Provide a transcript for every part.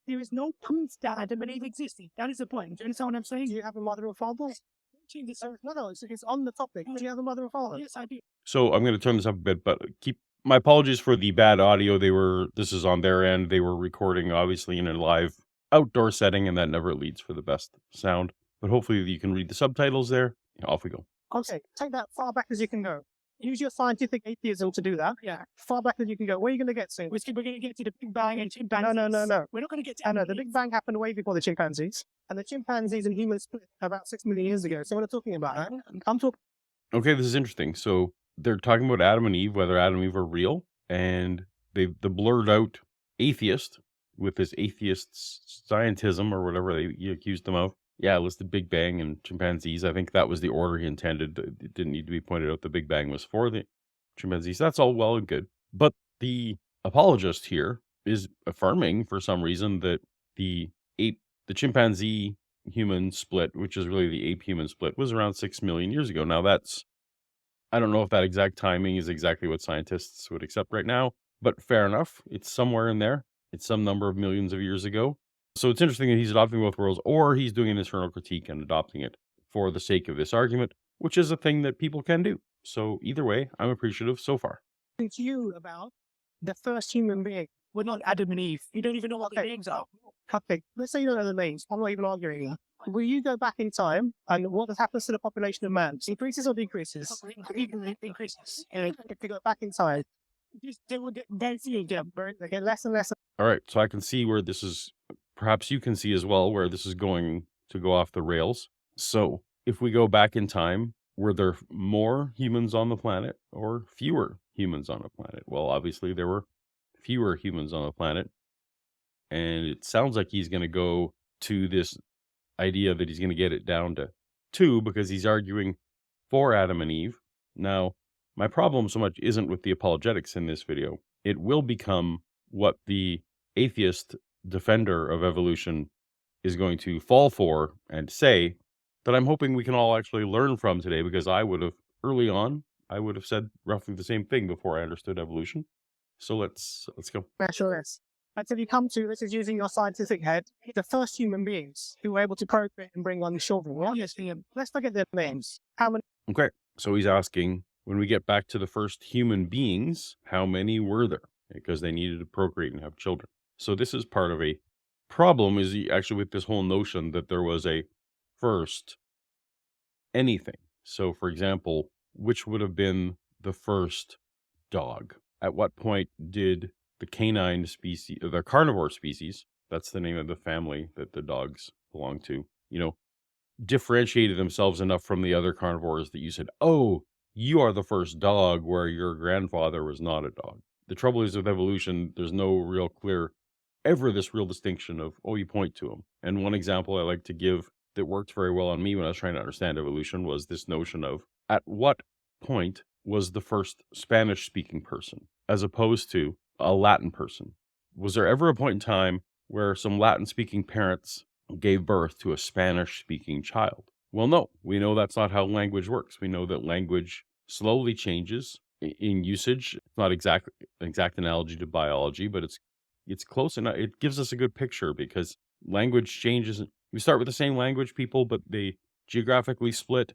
There is no proof that Adam and Eve existed. That is the point. Do you understand what I'm saying? Do you have a mother or father? No, it's on the topic. Do you have a mother or father? Yes, I do. So I'm going to turn this up a bit, but keep my apologies for the bad audio. This is on their end. They were recording obviously in a live outdoor setting, and that never leads for the best sound. But hopefully you can read the subtitles there. Off we go. Okay, take that far back as you can go. Use your scientific atheism to do that. Yeah. Far back as you can go. Where are you going to get to? We're going to get to the Big Bang and chimpanzees. No. We're not going to get to No, the Big Bang happened way before the chimpanzees. And the chimpanzees and humans split about 6 million years ago. So we're not talking about that. I'm talking. Okay, this is interesting. So they're talking about Adam and Eve, whether Adam and Eve are real, and the blurred out atheist with this atheist scientism or whatever he accused them of. Yeah, listed Big Bang and chimpanzees. I think that was the order he intended. It didn't need to be pointed out the Big Bang was for the chimpanzees. That's all well and good. But the apologist here is affirming for some reason that the chimpanzee human split, which is really the ape human split, was around 6 million years ago. Now I don't know if that exact timing is exactly what scientists would accept right now, but fair enough. It's somewhere in there. It's some number of millions of years ago. So it's interesting that he's adopting both worlds, or he's doing an internal critique and adopting it for the sake of this argument, which is a thing that people can do. So either way, I'm appreciative so far. To you about the first human being. We're not Adam and Eve. You don't even know what their names are. Okay, let's say you don't know the names. I'm not even arguing that. Will you go back in time and what happens to the population of man? Increases or decreases? Increases. If you go back in time, They will get density. they get less and less. All right, so I can see where this is, perhaps you can see as well, where this is going to go off the rails. So if we go back in time, were there more humans on the planet or fewer humans on the planet? Well, obviously there were fewer humans on the planet. And it sounds like he's going to go to this idea that he's going to get it down to 2 because he's arguing for Adam and Eve. Now, my problem so much isn't with the apologetics in this video. It will become what the atheist defender of evolution is going to fall for and say that I'm hoping we can all actually learn from today, because early on, I would have said roughly the same thing before I understood evolution. So let's go. Sure is. Until you come to, this is using your scientific head, the first human beings who were able to procreate and bring on children. Well, yes, let's look at their names. How many? Okay, so he's asking, when we get back to the first human beings, how many were there? Because they needed to procreate and have children. So this is part of a problem, is actually with this whole notion that there was a first anything. So, for example, which would have been the first dog? At what point did the canine species, the carnivore species, that's the name of the family that the dogs belong to, differentiated themselves enough from the other carnivores that you said, oh, you are the first dog where your grandfather was not a dog. The trouble is with evolution, there's no real clear, this real distinction of, oh, you point to them. And one example I like to give that worked very well on me when I was trying to understand evolution was this notion of, at what point was the first Spanish-speaking person, as opposed to a Latin person? Was there ever a point in time where some Latin-speaking parents gave birth to a Spanish-speaking child? Well, no. We know that's not how language works. We know that language slowly changes in usage. It's not exact analogy to biology, but it's close enough. It gives us a good picture because language changes. We start with the same language, people, but they geographically split,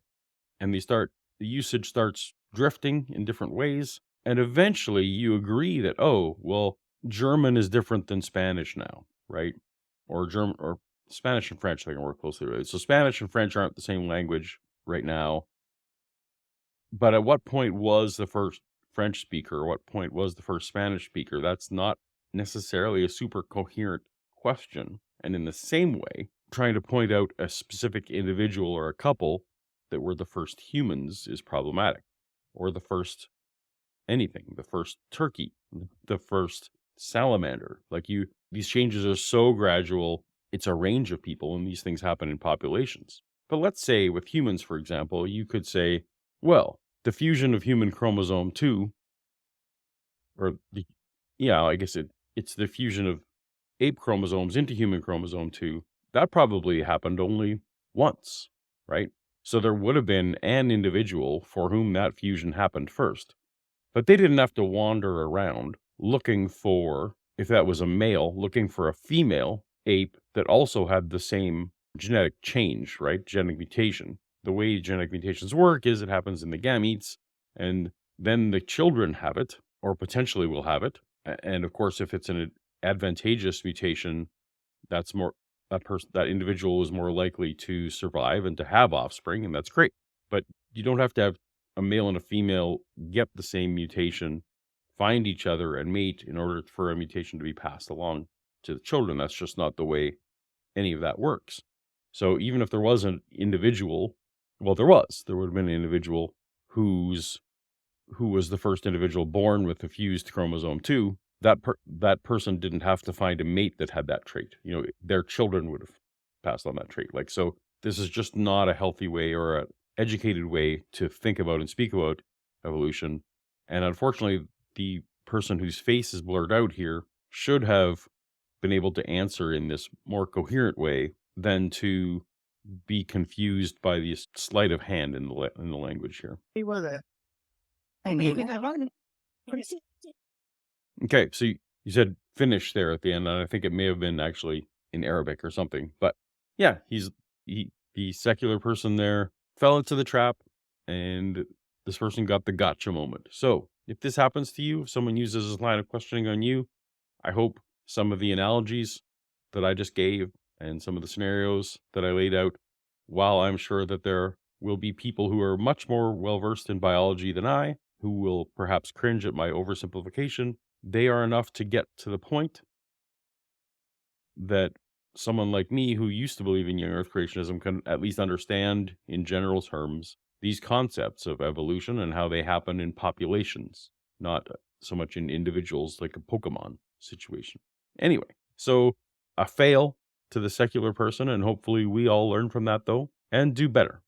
and the usage starts drifting in different ways. And eventually you agree that, oh, well, German is different than Spanish now, right? Or Spanish and French, they can work closely related. So Spanish and French aren't the same language right now. But at what point was the first French speaker? What point was the first Spanish speaker? That's not necessarily a super coherent question. And in the same way, trying to point out a specific individual or a couple that were the first humans is problematic. Or the first anything, the first turkey, the first salamander. These changes are so gradual, it's a range of people, and these things happen in populations. But let's say with humans, for example, you could say, well, the fusion of human chromosome 2, I guess it's the fusion of ape chromosomes into human chromosome 2, that probably happened only once, right? So there would have been an individual for whom that fusion happened first. But they didn't have to wander around looking for, if that was a male, looking for a female ape that also had the same genetic change, right? Genetic mutation. The way genetic mutations work is it happens in the gametes, and then the children have it, or potentially will have it. And of course, if it's an advantageous mutation, that's more that individual is more likely to survive and to have offspring, and that's great. But you don't have to have a male and a female get the same mutation, find each other, and mate in order for a mutation to be passed along to the children. That's just not the way any of that works. So even if there was an individual, well, there would have been an individual who was the first individual born with a fused chromosome 2, that person didn't have to find a mate that had that trait. Their children would have passed on that trait. So this is just not a healthy way or an educated way to think about and speak about evolution. And unfortunately, the person whose face is blurred out here should have been able to answer in this more coherent way than to be confused by the sleight of hand in the language here. He was it. Okay, so you said finish there at the end, and I think it may have been actually in Arabic or something. But yeah, the secular person there fell into the trap, and this person got the gotcha moment. So if this happens to you, if someone uses this line of questioning on you, I hope some of the analogies that I just gave and some of the scenarios that I laid out, while I'm sure that there will be people who are much more well-versed in biology than I, who will perhaps cringe at my oversimplification, they are enough to get to the point that someone like me, who used to believe in young earth creationism, can at least understand in general terms these concepts of evolution and how they happen in populations, not so much in individuals like a Pokemon situation. Anyway, so a fail to the secular person, and hopefully we all learn from that, though, and do better.